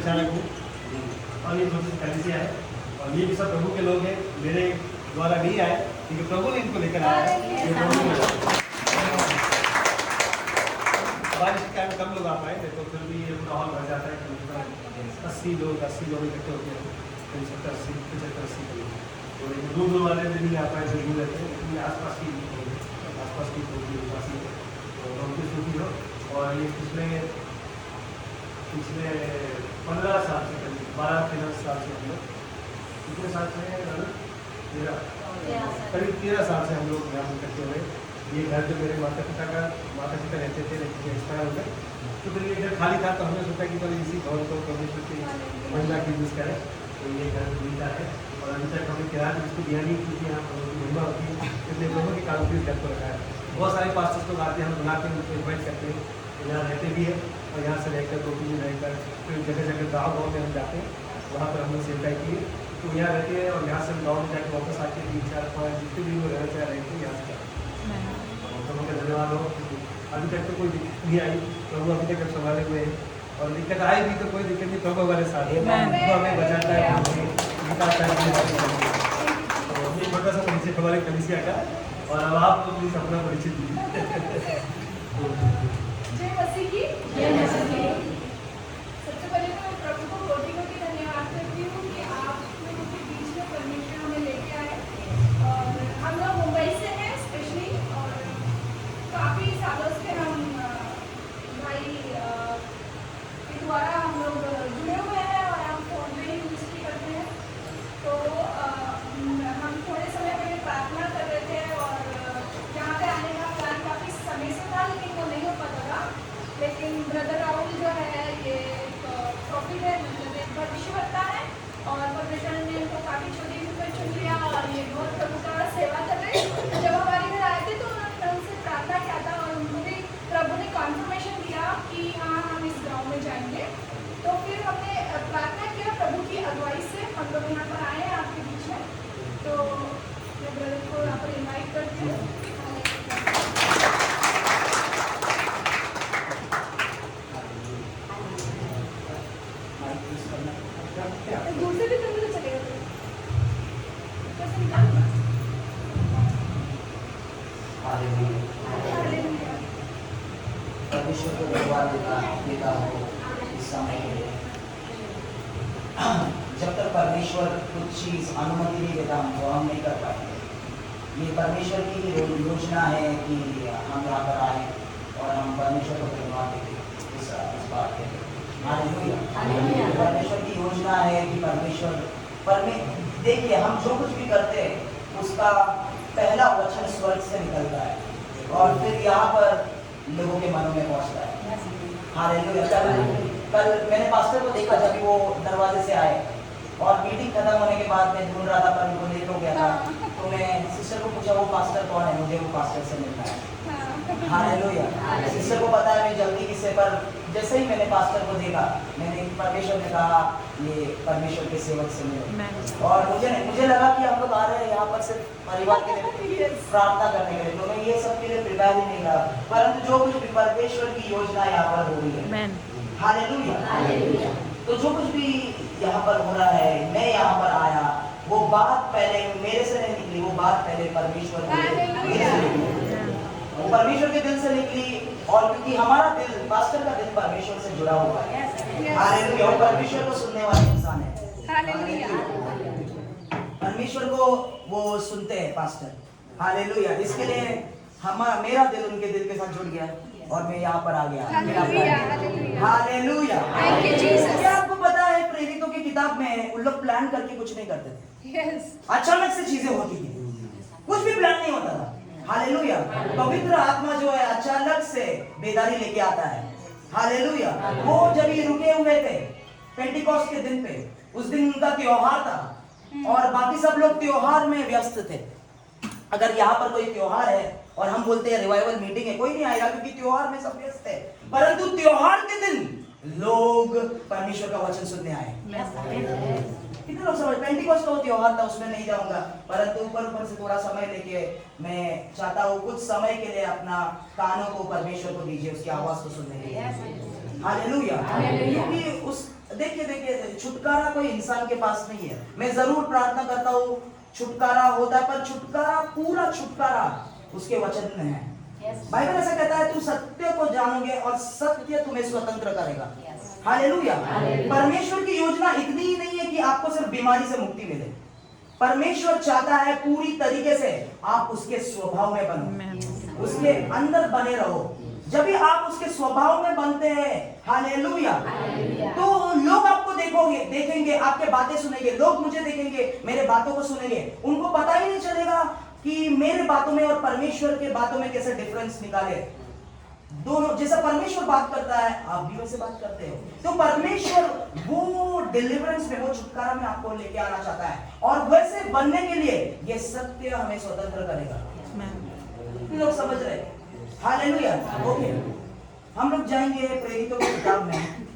संचालक हूँ और ये छोटी कलिसिया है और ये भी सब प्रभु के लोग हैं, मेरे द्वारा नहीं आए क्योंकि प्रभु ने इनको लेकर आया है। ये प्रभु ने बारिश के कारण कम लोग आ पाए, तो फिर भी ये पूरा हॉल भर जाता है। कम 80 लोग इकट्ठे होते हैं, 70-80 75-80 करीब। तो दूर दूर वाले भी नहीं आ पाए, जो दूर रहते हैं, लेकिन आसपास की वासी तो उनकी स्थिति हो। और ये पिछले 15 साल से करीब 12-13 साल से हम लोग, कितने साल से करीब 13 साल से हम लोग यहाँ इकट्ठे हुए। ये घर जो मेरे माता पिता रहते थे, लेकिन एक्सपायर हो गए, तो फिर ये घर खाली था, तो हमने सोचा कि चलो इसी भवन को परमेश्वर की महिमा की यूज़ करें। तो ये घर मिलता है और अभी तक हमें किराया भी इसको दिया नहीं, क्योंकि यहाँ पर महिमा होती है, इसलिए लोगों के कारण भी घर को रखा है। बहुत सारे पास्टर्स लोग आते हैं, हम बुलाते हैं, उनको इन्वाइट करते हैं, यहाँ रहते भी है और यहाँ से रहकर 2-3 दिन रहकर फिर जगह गाँव में हम जाते हैं, वहाँ पर हम लोग सेवकाई किए। तो यहाँ रहते हैं और यहाँ से हम गाँव में जाकर वापस आके 3-4-5 जितने भी लोग रहना चाह रहे थे यहाँ से प्रभु का धन्यवाद हो। अभी तक तो कोई दिक्कत नहीं आई, प्रभु अभी तक संभाले हुए हैं और दिक्कत आई भी तो कोई दिक्कत नहीं, प्रभु हमारे साथ है, वो हमें बचाता है, हमें निकालता है। तो ये छोटा सा परिचय हमारे कलिसिया का, और अब आप लोग प्लीज अपना परिचय दीजिए। जय मसीह की। सबसे पहले तो मैं प्रभु को कोटि-कोटि धन्यवाद करती हूँ कि आप लोगों के बीच में परमेश्वर हमें लेके आए। और हम लोग मुंबई से हैं स्पेशली, और काफ़ी सालों से हम भाई के द्वारा हम लोग जुड़े हुए हैं और हम फोन पे ही मिनिस्ट्री करते हैं। तो हम थोड़े समय पहले प्रार्थना कर रहे थे और यहाँ पे आने का प्लान काफ़ी समय से था, लेकिन वो नहीं हो पाता था। लेकिन ब्रदर राहुल जो है ये प्रॉफिट है, मतलब एक भविष्यवक्ता है, और परमेश्वर ने उनको काफ़ी छोटी उम्र में चुन लिया और ये बहुत प्रभु का सेवा कर रहे हैं। जब हमारे घर आए थे तो उन्होंने उनसे प्रार्थना किया था और उनको भी प्रभु ने कॉन्फर्मेशन दिया कि हाँ हम इस गाँव में जाएंगे। तो फिर हमने प्रार्थना किया, प्रभु की अगुवाई से हम लोग यहाँ पर आए हैं आपके बीच में। तो मैं ब्रदर को यहाँ पर इन्वाइट करती हूँ। दूर से भी तुम तो चलेगा, कैसे निकालूंगा? परमेश्वर को धन्यवाद देता हूँ इस समय के लिए। जब तक परमेश्वर कुछ चीज़ अनुमति नहीं देता हम तो हम नहीं कर पाएंगे। ये परमेश्वर की योजना है कि हम यहाँ पर आए और हम परमेश्वर को धन्यवाद देंगे इस बात के लिए। परमेश्वर की योजना है कि देखिए हम जो कुछ भी करते हैं उसका पहला वचन स्वर्ग से निकलता है और फिर यहाँ पर लोगों के मनों में पहुँचता है। हालेलुया। कल मैंने पास्टर को देखा जब वो दरवाजे से आए और मीटिंग खत्म होने के बाद मैं ढूंढ रहा था पर उनको लेट हो गया था, तो मैं सिस्टर को पूछा वो पास्टर कौन है, मुझे वो पास्टर से मिलना है। हालेलुया। सिस्टर को पता है मैं जल्दी किससे, पर जैसे ही मैंने पास्टर को देखा मैंने परमेश्वर ने कहा ये परमेश्वर के सेवक से मिले, और मुझे लगा कि हम लोग आ रहे हैं यहाँ पर सिर्फ परिवार के लिए प्रार्थना करने के लिए, तो मैं ये सब के लिए प्रिपेयर ही नहीं रहा, परंतु जो कुछ भी परमेश्वर की योजना यहाँ पर हो रही है। हालेलुया। तो जो कुछ भी यहाँ पर हो रहा है, मैं यहाँ पर आया, वो बात पहले मेरे से नहीं निकली, वो बात पहले परमेश्वर परमेश्वर के दिल से निकली, और क्योंकि हमारा दिल, पास्टर का दिल परमेश्वर से जुड़ा हुआ है। हालेलुया। वो परमेश्वर को सुनने वाले इंसान है। परमेश्वर को वो सुनते हैं पास्टर। हालेलुया। इसके लिए मेरा दिल उनके दिल के साथ जुड़ गया और मैं यहाँ पर आ गया। हालेलुया। क्या आपको पता है प्रेरितों की किताब में उन लोग प्लान करके कुछ नहीं करते थे, अचानक से चीजें होती थी, कुछ भी प्लान नहीं होता था। हालेलुया। पवित्र आत्मा जो है अचानक से बेदारी लेके आता है। हालेलुया। वो जब ये रुके हुए थे पेंटिकॉस्ट के दिन पे, उस दिन उनका त्योहार था और बाकी सब लोग त्योहार में व्यस्त थे। अगर यहाँ पर कोई त्योहार है और हम बोलते हैं रिवाइवल मीटिंग है, कोई नहीं आएगा क्योंकि त्योहार में सब व्यस्त है, परंतु त्योहार के दिन लोग परमेश्वर का वचन सुनने आए। कितने लोग समझ, पेंटिकॉस्ट का त्योहार था उसमें नहीं जाऊंगा, परंतु ऊपर से थोड़ा समय लेके मैं चाहता हूँ कुछ समय के लिए अपना कानों को परमेश्वर को दीजिए, उसकी आवाज को सुनने के लिए। हालेलुया। क्योंकि देखिए देखिए, छुटकारा कोई इंसान के पास नहीं है। मैं जरूर प्रार्थना करता हूँ छुटकारा होता है, पर छुटकारा, पूरा छुटकारा उसके वचन में है। बाइबल ऐसा कहता है, तू सत्य को जानोगे और सत्य तुम्हें स्वतंत्र करेगा। हालेलुया। परमेश्वर की योजना इतनी ही नहीं है कि आपको सिर्फ बीमारी से मुक्ति मिले। परमेश्वर चाहता है पूरी तरीके से आप उसके स्वभाव में बनो, उसके अंदर बने रहो। जब भी आप उसके स्वभाव में बनते हैं, हालेलुया, तो लोग आपको देखेंगे, आपके बातें सुनेंगे, लोग मुझे देखेंगे, मेरे बातों को सुनेंगे, उनको पता ही नहीं चलेगा कि मेरे बातों में और परमेश्वर के बातों में कैसे डिफरेंस निकाले। दोनों जैसा परमेश्वर बात करता है, आप भी वैसे बात करते हो। तो परमेश्वर वो डिलीवरेंस में, वो छुटकारा में आपको लेके आना चाहता है, और वैसे बनने के लिए ये सत्य हमें स्वतंत्र करेगा। लोग समझ रहे? हालेलुया। ओके, हम लोग जाएंगे प्रेरितों की किताब में,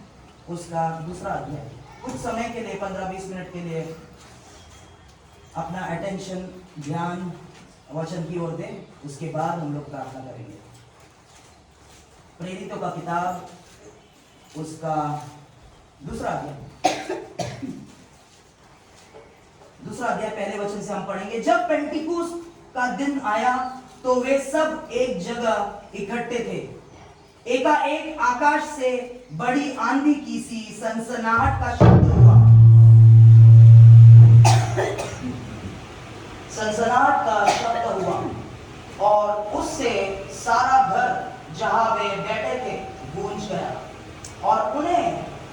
उसका दूसरा अध्याय। कुछ समय के लिए 15-20 मिनट के लिए अपना अटेंशन, ध्यान वचन की ओर दें, उसके बाद हम लोग प्रार्थना करेंगे। प्रेरितों का किताब, उसका दूसरा अध्याय पहले वचन से हम पढ़ेंगे। जब पेंटिकोस्त का दिन आया तो वे सब एक जगह इकट्ठे थे। एकाएक आकाश से बड़ी आंधी की सी सनसनाहट का शब्द हुआ। सनसनाहट का शब्द हुआ और उससे सारा घर जहां वे बैठे थे गूंज गया, और उन्हें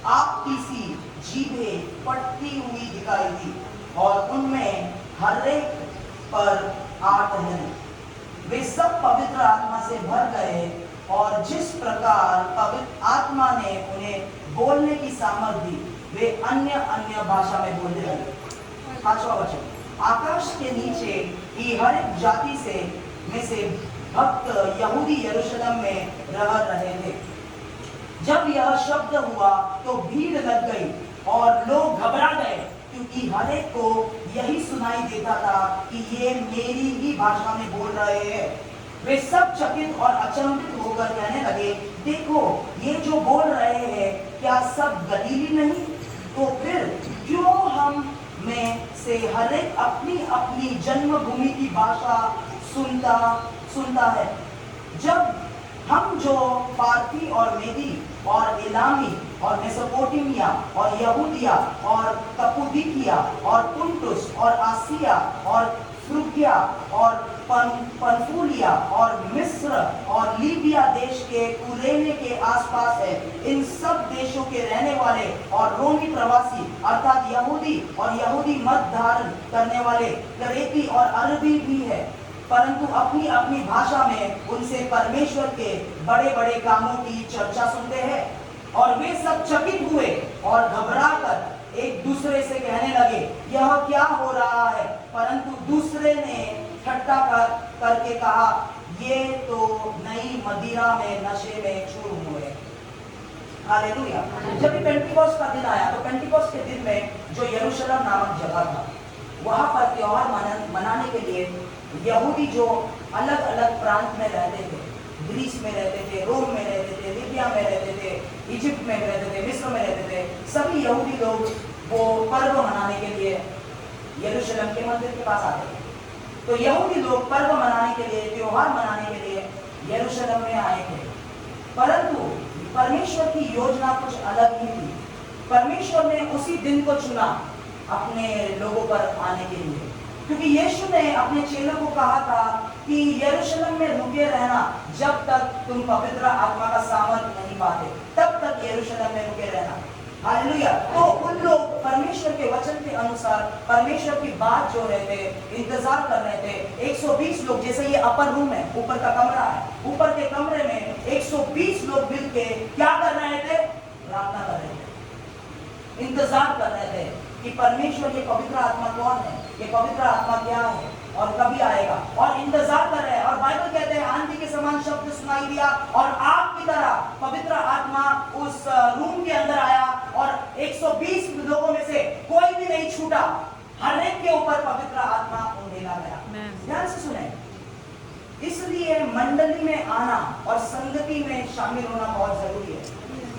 आग की सी जीभें फटती हुई दिखाई दी, और उनमें हर एक पर 8 हैं। वे सब पवित्र आत्मा से भर गए, और जिस प्रकार पवित्र आत्मा ने उन्हें बोलने की सामर्थ दी, वे अन्य अन्य भाषा में बोलने लगे। 5वां वचन, आकाश के नीचे की हर एक जाति में से भक्त यहूदी यरूशलेम में रह रहे थे। जब यह शब्द हुआ तो भीड़ लग गई और लोग घबरा गए, क्योंकि हर एक को यही सुनाई देता था कि ये मेरी ही भाषा में बोल रहे हैं। वे सब चकित और अचंभित होकर कहने लगे, देखो ये जो बोल रहे हैं, क्या सब गलीली नहीं? तो फिर क्यों हम में से हर एक अपनी अपनी जन्मभूमि की भाषा सुनता है? जब हम जो पार्थी और मेदी और इलामी और मेसोपोटामिया और यहूदिया और कप्पदोकिया और पुंतुस और आसिया और फ्रूगिया और पंफूलिया और मिस्र और लीबिया देश के कुरेने के आसपास है, इन सब देशों के रहने वाले और रोमी प्रवासी अर्थात यहूदी और यहूदी मत धारण करने वाले क्रेती और अरबी भी है, परंतु अपनी अपनी भाषा में उनसे परमेश्वर के बड़े बड़े कामों की चर्चा सुनते हैं। और वे सब चकित हुए और घबराकर एक दूसरे से कहने लगे, यह क्या हो रहा है? परंतु दूसरे ने ठट्ठा करके कहा, ये तो नई मदिरा में नशे में चूर हुए। हालेलुया। जब पेंटिकोस्ट का दिन आया, तो पेंटिकोस्ट के दिन में जो यरूशलेम नामक जगह था, वहां पर त्योहार मनाने के लिए यहूदी जो अलग अलग प्रांत में रहते थे, ग्रीस में रहते थे, रोम में रहते थे, लीबिया में रहते थे, इजिप्ट में रहते थे, मिस्र में रहते थे, सभी यहूदी लोग वो पर्व मनाने के लिए यरूशलेम के मंदिर के पास आते थे। तो यहूदी लोग पर्व मनाने के लिए, त्योहार मनाने के लिए यरूशलेम में आए थे, परंतु परमेश्वर की योजना कुछ अलग ही थी। परमेश्वर ने उसी दिन को चुना अपने लोगों पर आने के लिए, क्योंकि यीशु ने अपने चेलों को कहा था कि यरूशलेम में रुके रहना, जब तक तुम पवित्र आत्मा का सामर्थ नहीं पाते, तब तक यरूशलेम में रुके रहना। हालेलुया। तो उन लोग परमेश्वर के वचन के अनुसार परमेश्वर की बात जो रहे थे, इंतजार कर रहे थे। 120 लोग, जैसे ये अपर रूम है, ऊपर का कमरा है, ऊपर के कमरे में 120 लोग मिलके क्या कर रहे थे? प्रार्थना कर रहे थे, इंतजार कर रहे थे कि परमेश्वर ये पवित्र आत्मा कौन है, ये पवित्र आत्मा क्या है और कभी आएगा, और इंतजार कर रहे हैं। और बाइबल कहते हैं आंधी के समान शब्द सुनाई दिया और आग की तरह पवित्र आत्मा उस रूम के अंदर आया, और 120 लोगों में से कोई भी नहीं छूटा, हर एक के ऊपर पवित्र आत्मा उंडेला गया। ध्यान से सुने, इसलिए मंडली में आना और संगति में शामिल होना बहुत जरूरी है।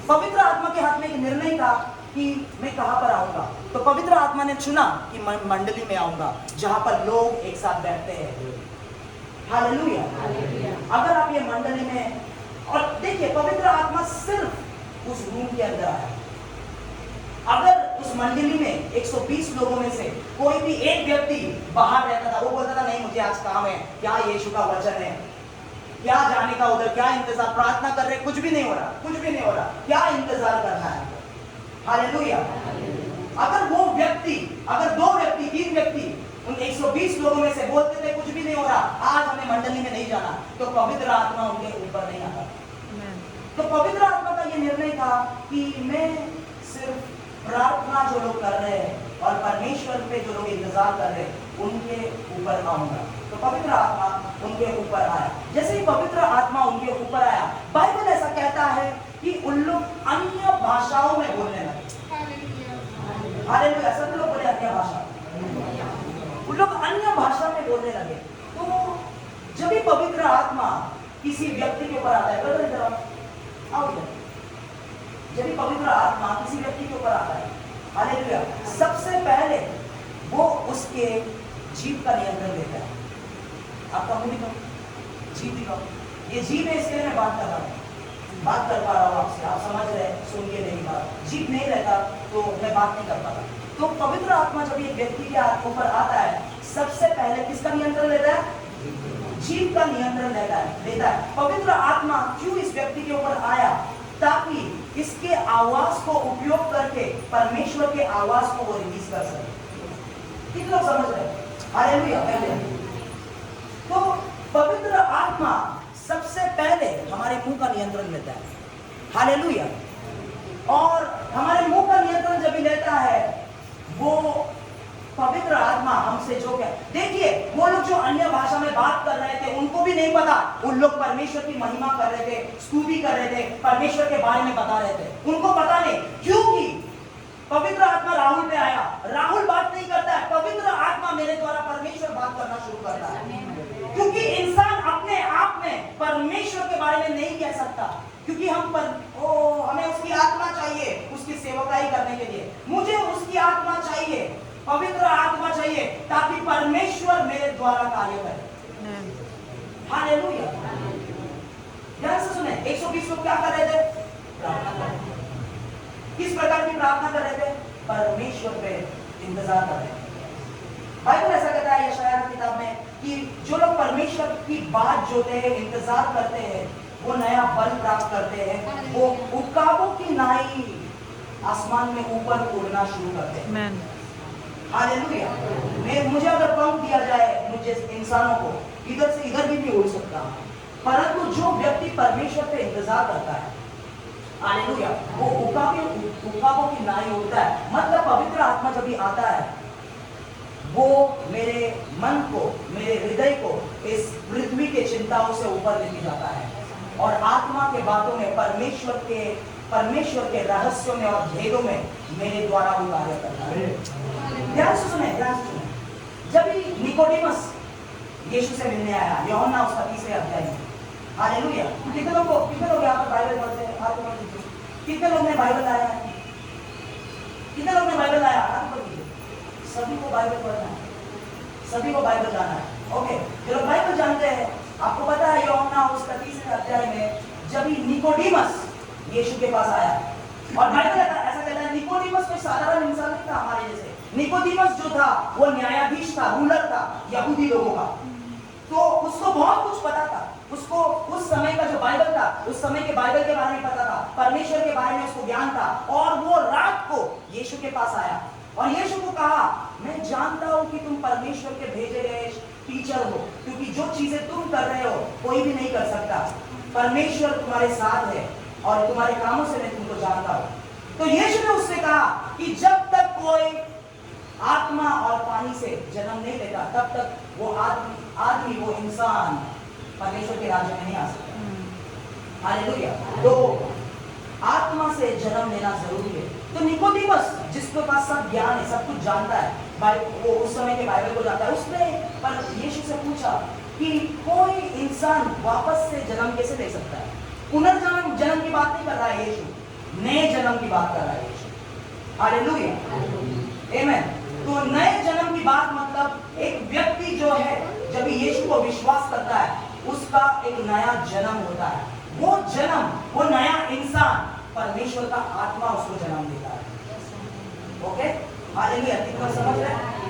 पवित्र आत्मा के हाथ में एक निर्णय था कि मैं कहाँ पर आऊंगा, तो पवित्र आत्मा ने चुना कि मैं मंडली में आऊंगा जहां पर लोग एक साथ बैठते हैं। हालेलुया। अगर आप ये मंडली में, और देखिए पवित्र आत्मा सिर्फ उस रूम के अंदर आया। अगर उस मंडली में 120 लोगों में से कोई भी एक व्यक्ति बाहर रहता था, वो बोलता था नहीं मुझे आज काम है, क्या यीशु का वचन है, क्या जाने का उधर, क्या इंतजार, प्रार्थना कर रहे, कुछ भी नहीं हो रहा, कुछ भी नहीं हो रहा, क्या इंतजार करना है। हालेलुया। अगर वो व्यक्ति, अगर 2 व्यक्ति 3 व्यक्ति उन 120 लोगों में से बोलते थे कुछ भी नहीं हो रहा, आज हमें मंडली में नहीं जाना, तो पवित्र आत्मा उनके ऊपर नहीं आता। तो पवित्र आत्मा का ये निर्णय था कि मैं सिर्फ प्रार्थना जो लोग कर रहे हैं और परमेश्वर पे जो लोग इंतजार कर रहे हैं उनके ऊपर आऊंगा। तो पवित्र आत्मा उनके ऊपर आया। जैसे ही पवित्र आत्मा उनके ऊपर आया, बाइबल ऐसा कहता है कि उन लोग अन्य भाषाओं में बोलने लगे। हालेलुया। सब लोग बोले अन्य भाषा, उन लोग अन्य भाषा में बोलने लगे। तो जब भी पवित्र आत्मा किसी व्यक्ति के ऊपर आता है, ब्रदर इधर आओ इधर, जब भी पवित्र आत्मा किसी व्यक्ति के ऊपर आता है, हालेलुया, सबसे पहले वो उसके जीभ का नियंत्रण लेता है। आपका मुंह दिखाओ, जीभ दिखाओ। ये जीभ है, इसके लिए मैं बात कर रहा हूँ, बात कर पा रहा हूँ आपसे, आप समझ रहे, सुनिए मेरी बात। जीभ नहीं रहता तो मैं बात नहीं कर पाता। तो पवित्र आत्मा जब एक व्यक्ति के ऊपर आता है, सबसे पहले किसका नियंत्रण लेता है? जीभ का नियंत्रण लेता है। पवित्र आत्मा क्यों इस व्यक्ति के ऊपर आया? ताकि इसके आवाज को उपयोग करके परमेश्वर के आवाज को वो रिलीज कर सके। कितने लोग समझ रहे हैं? हालेलुया। तो पवित्र आत्मा सबसे पहले हमारे मुंह का नियंत्रण लेता है। हालेलुया। और हमारे मुंह का नियंत्रण जब भी लेता है, वो पवित्र आत्मा हमसे जो क्या, देखिए वो लोग जो अन्य भाषा में बात कर रहे थे उनको भी नहीं पता, उन लोग परमेश्वर की महिमा कर रहे थे, स्तुति कर रहे थे, परमेश्वर के बारे में बता रहे थे, उनको पता नहीं। क्योंकि पवित्र आत्मा राहुल पे आया, राहुल बात नहीं करता है, पवित्र आत्मा मेरे द्वारा परमेश्वर बात करना शुरू करता है। क्योंकि इंसान अपने आप में परमेश्वर के बारे में नहीं कह सकता, क्योंकि हमें उसकी आत्मा चाहिए उसकी सेवकाई करने के लिए, मुझे उसकी आत्मा चाहिए, पवित्र आत्मा चाहिए, ताकि परमेश्वर मेरे द्वारा कार्य करे। हालेलुया। ध्यान से सुने, 120 लोग क्या कर रहे थे? प्रार्थना कर रहे थे। किस प्रकार की प्रार्थना कर रहे थे? परमेश्वर पे इंतजार कर रहे थे। बाइबल ऐसा कहता है यशायाह की किताब में कि जो लोग परमेश्वर की बात जोते हैं, इंतजार करते हैं, वो नया बल प्राप्त करते हैं, वो उकाबों की नाई आसमान में ऊपर उड़ना शुरू करते हैं। हालेलुया। मुझे अगर पंख दिया जाए, मुझे इंसानों को इधर से इधर भी नहीं उड़ सकता, परंतु जो व्यक्ति परमेश्वर पे इंतजार करता है, हालेलुया, वो उकाबों की नाई उड़ता है। मतलब पवित्र आत्मा जब भी आता है, वो मेरे मन को, मेरे हृदय को इस पृथ्वी के चिंताओं से ऊपर लेके जाता है और आत्मा के बातों में, परमेश्वर के रहस्यों में और भेदों में मेरे द्वारा वो कार्य करता है। ध्यान से सुने, ध्यान से सुने। जब भी निकोडिमस यीशु से मिलने आया, यूहन्ना उसका 3रे अध्याय में, हालेलुया। कितने लोग यहाँ पर बाइबल पढ़ते हैं? हाथ ऊपर कीजिए। कितने लोग ने बाइबल लाया है? कितने लोग ने बाइबल लाया? हाथ ऊपर कीजिए। सभी को बाइबल पढ़ना है, सभी को बाइबल जाना है। ओके, जो लोग बाइबल जानते हैं, आपको पता है यूहन्ना उसका 3रे अध्याय में जब ही निकोडिमस यीशु के पास आया, और बाइबल ऐसा कहता है निकोडिमस कोई साधारण इंसान नहीं था हमारे जैसे। निकोडिमस जो था वो न्यायाधीश था, रूलर था यहूदी लोगों का, तो उसको बहुत कुछ पता था। उसको उस समय का जो बाइबल था, उस समय के बाइबल के बारे में पता था, परमेश्वर के बारे में उसको ज्ञान था। और वो रात को यीशु के पास आया और यीशु को कहा, मैं जानता हूं कि तुम परमेश्वर के भेजे गए टीचर हो, क्योंकि जो चीजें तुम कर रहे हो कोई भी नहीं कर सकता, परमेश्वर तुम्हारे साथ है और तुम्हारे कामों से मैं तुमको जानता हूं। तो यीशु ने उससे कहा कि जब तक कोई आत्मा और पानी से जन्म नहीं लेता, तब तक वो आदमी वो इंसान परमेश्वर के राज्य में नहीं आ सकता। हालेलुया। तो आत्मा से जन्म लेना जरूरी है। तो निकोडिमस जिसके पास सब ज्ञान है, सब कुछ जानता है, वो उस समय के बाइबल को जानता है, उसने पर यीशु से पूछा कि कोई इंसान वापस से जन्म कैसे ले सकता है? पुनर्जन्म की बात नहीं कर रहा है यीशु, नए जन्म की बात कर रहा है यीशु। हालेलुया, आमीन। तो नए जन्म की बात मतलब एक व्यक्ति जो है जब यीशु को विश्वास करता है उसका एक नया जन्म होता है। वो जन्म, वो नया इंसान परमेश्वर का आत्मा उसको जन्म देता है। ओके, हालेलुया, कितना समझ रहे हैं?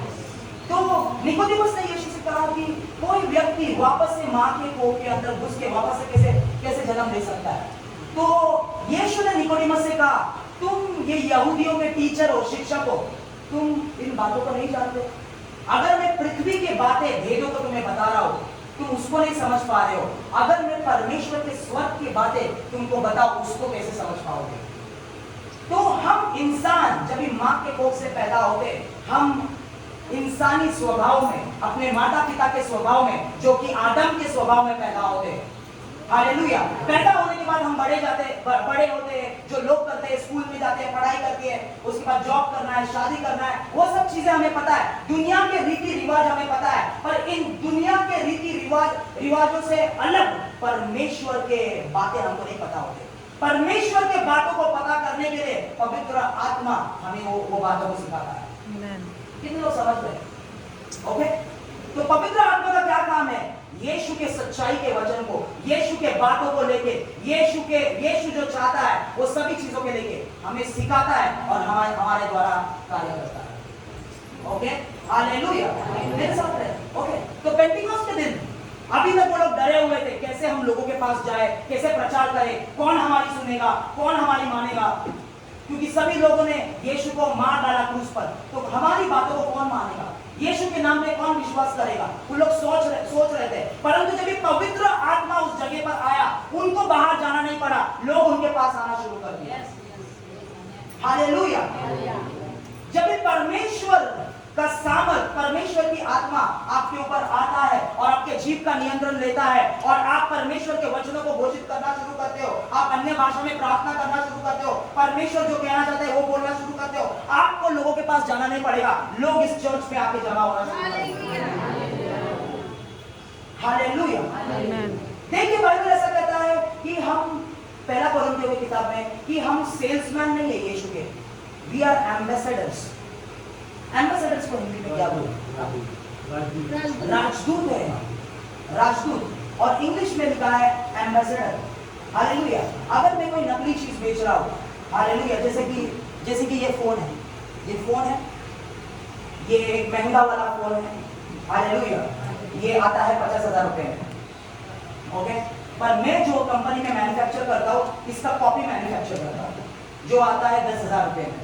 तो निकोदेमुस ने यीशु से कहा कि कोई व्यक्ति वापस से मां के कोख के अंदर घुस के वापस से कैसे जन्म ले सकता है? तो यीशु ने निकोदेमुस से कहा, तुम ये यहूदियों के टीचर हो, शिक्षक हो, तुम इन बातों को नहीं जानते? अगर मैं पृथ्वी के बातें भेदों को तुम्हें बता रहा हूं, तुम उसको नहीं समझ पा रहे हो। अगर मैं परमेश्वर के स्वर्ग की बातें तुमको बताऊं, उसको कैसे समझ पाओगे? तो हम इंसान जब भी मां के कोख से पैदा होते, हम इंसानी स्वभाव में, अपने माता पिता के स्वभाव में, जो कि आदम के स्वभाव में पैदा होते। हालेलुया। पैदा होने के बाद हम बड़े होते हैं, जो लोग करते हैं, स्कूल में जाते हैं, पढ़ाई करते हैं, उसके बाद जॉब करना है, शादी करना है, वो सब चीजें हमें पता है, दुनिया के रीति रिवाज हमें पता है। पर इन दुनिया के रीति रिवाजों से अलग परमेश्वर के बातें हमको नहीं पता होते। परमेश्वर के बातों को पता करने के लिए पवित्र आत्मा हमें वो बातों को सिखाता है। कितने लोग समझ रहे हैं? ओके, तो पवित्र आत्मा का क्या काम है? यीशु के सच्चाई के वचन को, यीशु के बातों को लेके, यीशु जो चाहता है वो सभी चीजों के लेके हमें सिखाता है और हमारे द्वारा कार्य करता है। ओके, हालेलुया, मेरे साथ रहे। ओके, तो पेंटिकोस्ट के दिन अभी तक वो लोग डरे हुए थे, कैसे हम लोगों के पास जाए, कैसे प्रचार करें, कौन हमारी सुनेगा, कौन हमारी मानेगा, क्योंकि सभी लोगों ने यीशु को मार डाला क्रूस पर, तो हमारी बातों को कौन मानेगा, यीशु के नाम में कौन विश्वास करेगा? वो लोग सोच रहे थे। परंतु जब पवित्र आत्मा उस जगह पर आया, उनको बाहर जाना नहीं पड़ा, लोग उनके पास आना शुरू कर दिया। हालेलुया। जब परमेश्वर का सामर्थ, परमेश्वर की आत्मा आपके ऊपर आता है और आपके जीव का नियंत्रण लेता है और आप परमेश्वर के वचनों को घोषित करना शुरू करते हो, आप अन्य भाषा में प्रार्थना करना शुरू करते हो, परमेश्वर जो कहना चाहते हैं वो बोलना शुरू करते हो, आपको लोगों के पास जाना नहीं पड़ेगा, लोग इस चर्च पे आके जमा होना शुरू करेंगे। हालेलुया। देखिए, बाइबल ऐसा कहता है कि हम, पहला कोरिन्थियों की किताब में, कि हम सेल्समैन नहीं है यीशु के, वी आर एम्बेसडर्स। एम्बेसडर्स को हिंदी में क्या बोलते? राजदूत है, राजदूत, और इंग्लिश में लिखा है एम्बेसडर। हालेलुया। अगर मैं कोई नकली चीज बेच रहा हूं, हालेलुया, जैसे कि ये फोन है, ये एक महंगा वाला फोन है, हालेलुया, ये आता है 50,000 रुपए में। ओके, पर मैं जो कंपनी में मैन्युफैक्चर करता हूं, इसका कॉपी मैन्युफैक्चर करता हूं, जो आता है 10,000 रुपए में।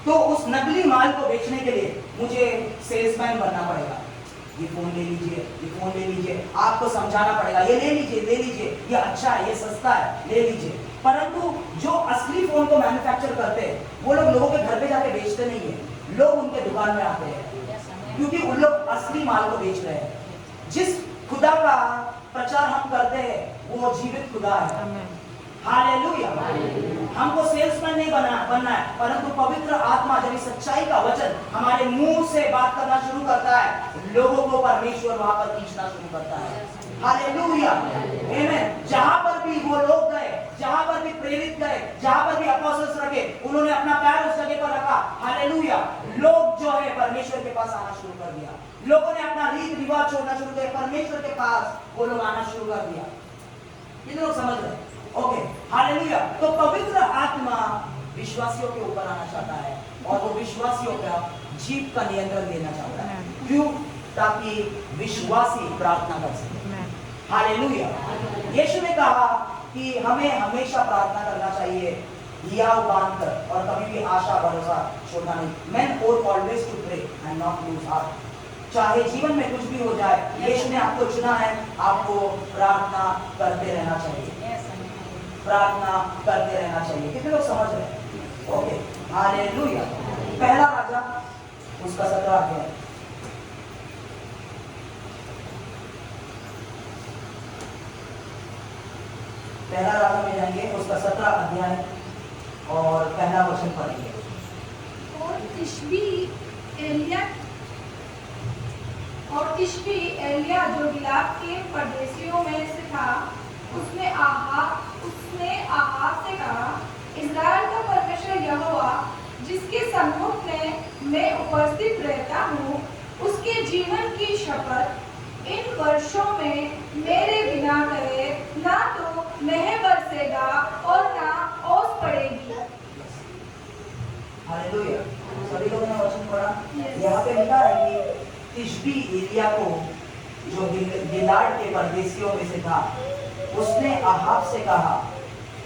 तो उस नकली माल को बेचने के लिए मुझे सेल्समैन बनना पड़ेगा। ये फोन ले लीजिए, ये फोन ले लीजिए, आपको समझाना पड़ेगा, ये ले लीजिए, ये अच्छा है, ये सस्ता है, ले लीजिए। परंतु जो असली फोन को मैन्युफैक्चर करते हैं, वो लोग लोगों के घर पे जाके बेचते नहीं है, लोग उनके दुकान में आते हैं, क्योंकि उन लोग असली माल को बेच रहे हैं। जिस खुदा का प्रचार हम करते हैं वो जीवित खुदा है। हालेलुया। हमको सेल्समैन नहीं बनना है, परंतु पवित्र आत्मा जब सच्चाई का वचन हमारे मुंह से बात करना शुरू करता है, लोगों को परमेश्वर वहां पर खींचना शुरू करता है। हालेलुया, आमीन। जहां पर भी वो लोग गए, जहां पर भी प्रेरित गए, जहां पर भी अपोस्टल्स रखे, उन्होंने अपना पैर उस जगह पर रखा। हालेलुया। लोग जो है परमेश्वर के पास आना शुरू कर दिया, लोगों ने अपना रीत रिवाज छोड़ना शुरू किया, परमेश्वर के पास वो लोग आना शुरू कर दिया। ये लोग समझ रहे? Okay, hallelujah. तो पवित्र आत्मा विश्वासियों के ऊपर आना चाहता है और वो विश्वासियों का जीव का नियंत्रण लेना चाहता है। क्यों? ताकि विश्वासी प्रार्थना कर सके। हालेलुया। यीशु ने कहा कि हमें हमेशा प्रार्थना करना चाहिए, हियाव बांधकर, और कभी भी आशा भरोसा छोड़ना नहीं। Men ought always to pray and not lose heart। चाहे जीवन में कुछ भी हो जाए, यीशु ने आपको चुना है, आपको प्रार्थना करते रहना चाहिए, प्रार्थना करते रहना चाहिए। कितने लोग समझ रहे हैं? Okay, hallelujah. पहला राजा उसका 17 अध्याय, पहला राजा में जाएंगे, उसका 17 अध्याय और पहला वचन पढ़ेंगे। और तिशबी एलिया जो गिलाद के परदेशियों में से था, उसने आहाब से कहा, इज़राइल का परमेश्वर यहोवा जिसके सम्मुख में मैं उपस्थित रहता हूँ, उसके जीवन की शपथ इन वर्षों में मेरे बिना करे ना तो मेह बरसेगा और ना ओस पड़ेगी। हालेलुया। सभी लोगों ने वचन पढ़ा। यहाँ पे लिखा है कि तिशबी एलिया को जो गिलाद के परदेशियों में से था, उसने अहाब से कहा,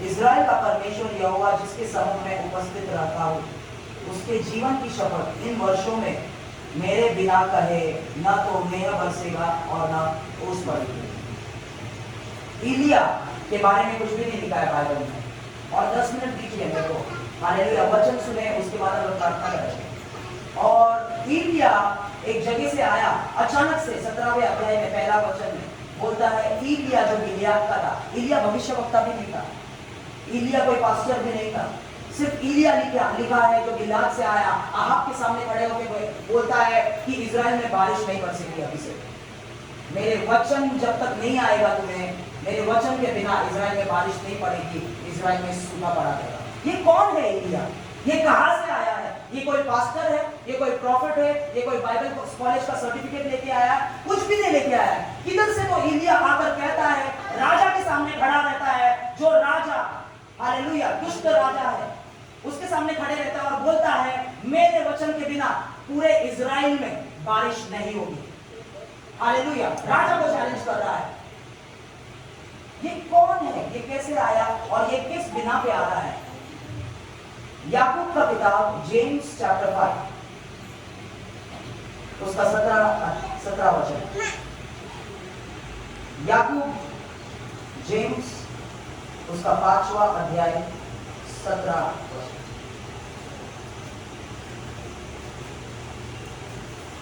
इज़राइल का परमेश्वर यहोवा जिसके सम्मुख में उपस्थित रहता हूँ, उसके जीवन की शपथ इन वर्षों में मेरे बिना कहे न तो मेह बरसेगा और न ओस पड़ेगी। एलिया के बारे में कुछ भी नहीं लिखा है बाइबल में। और 10 मिनट दीजिए मेरे को, हालेलुया, वचन सुने, उसके बाद हम प्रार्थना करेंगे। और एलिया एक जगह से आया अचानक से, 17वें अध्याय में पहला वचन में बोलता है, एलिया जो गिलियाद का था, एलिया भविष्यवक्ता भी नहीं था, एलिया कोई पास्टर भी नहीं था, सिर्फ एलिया लिखा है जो गिलाद से आया, अहाब के सामने खड़े होकर बोलता है कि इजराइल में बारिश नहीं बरसेगी अभी से, मेरे वचन जब तक नहीं आएगा तुम्हें, मेरे वचन के बिना इजराइल में बारिश नहीं पड़ेगी, इजराइल में सूखा पड़ा रहेगा। ये कौन है एलिया? ये कहां से आया है? ये कोई पास्टर है? ये कोई प्रॉफिट है? ये कोई बाइबल कॉलेज का सर्टिफिकेट लेके आया? कुछ भी नहीं लेके आया। किधर से तो एलिया आकर कहता है, राजा के सामने खड़ा रहता है, जो राजा, हालेलुया, दुष्ट राजा है, उसके सामने खड़े रहता है और बोलता है, मेरे वचन के बिना पूरे इजराइल में बारिश नहीं होगी। हालेलुया, राजा को चैलेंज कर रहा है। ये कौन है? ये कैसे आया और ये किस बिना पे आ रहा है? याकूब का किताब जेम्स चैप्टर 5 उसका 17 वचन। याकूब जेम्स उसका 5वां अध्याय 17 वचन।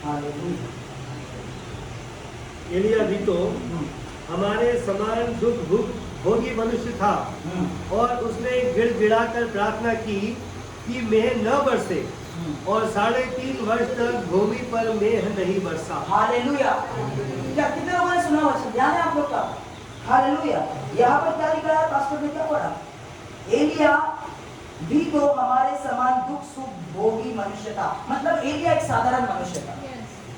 हालेलुया। एलिया भी तो हमारे समान दुख भोगी मनुष्य था और उसने गिड़गिड़ाकर प्रार्थना की कि मेह न बरसे और 3.5 वर्ष तक भूमि पर मेह नहीं बरसा। हालेलुया। क्या कितने लोगों ने सुना वचन? ध्यान है आप लोग का? हालेलुया। यहाँ पर क्या लिखा है? पास्टर ने क्या पढ़ा? एलिया भी तो हमारे समान दुख सुख भोगी मनुष्य था। मतलब एलिया एक साधारण मनुष्य था,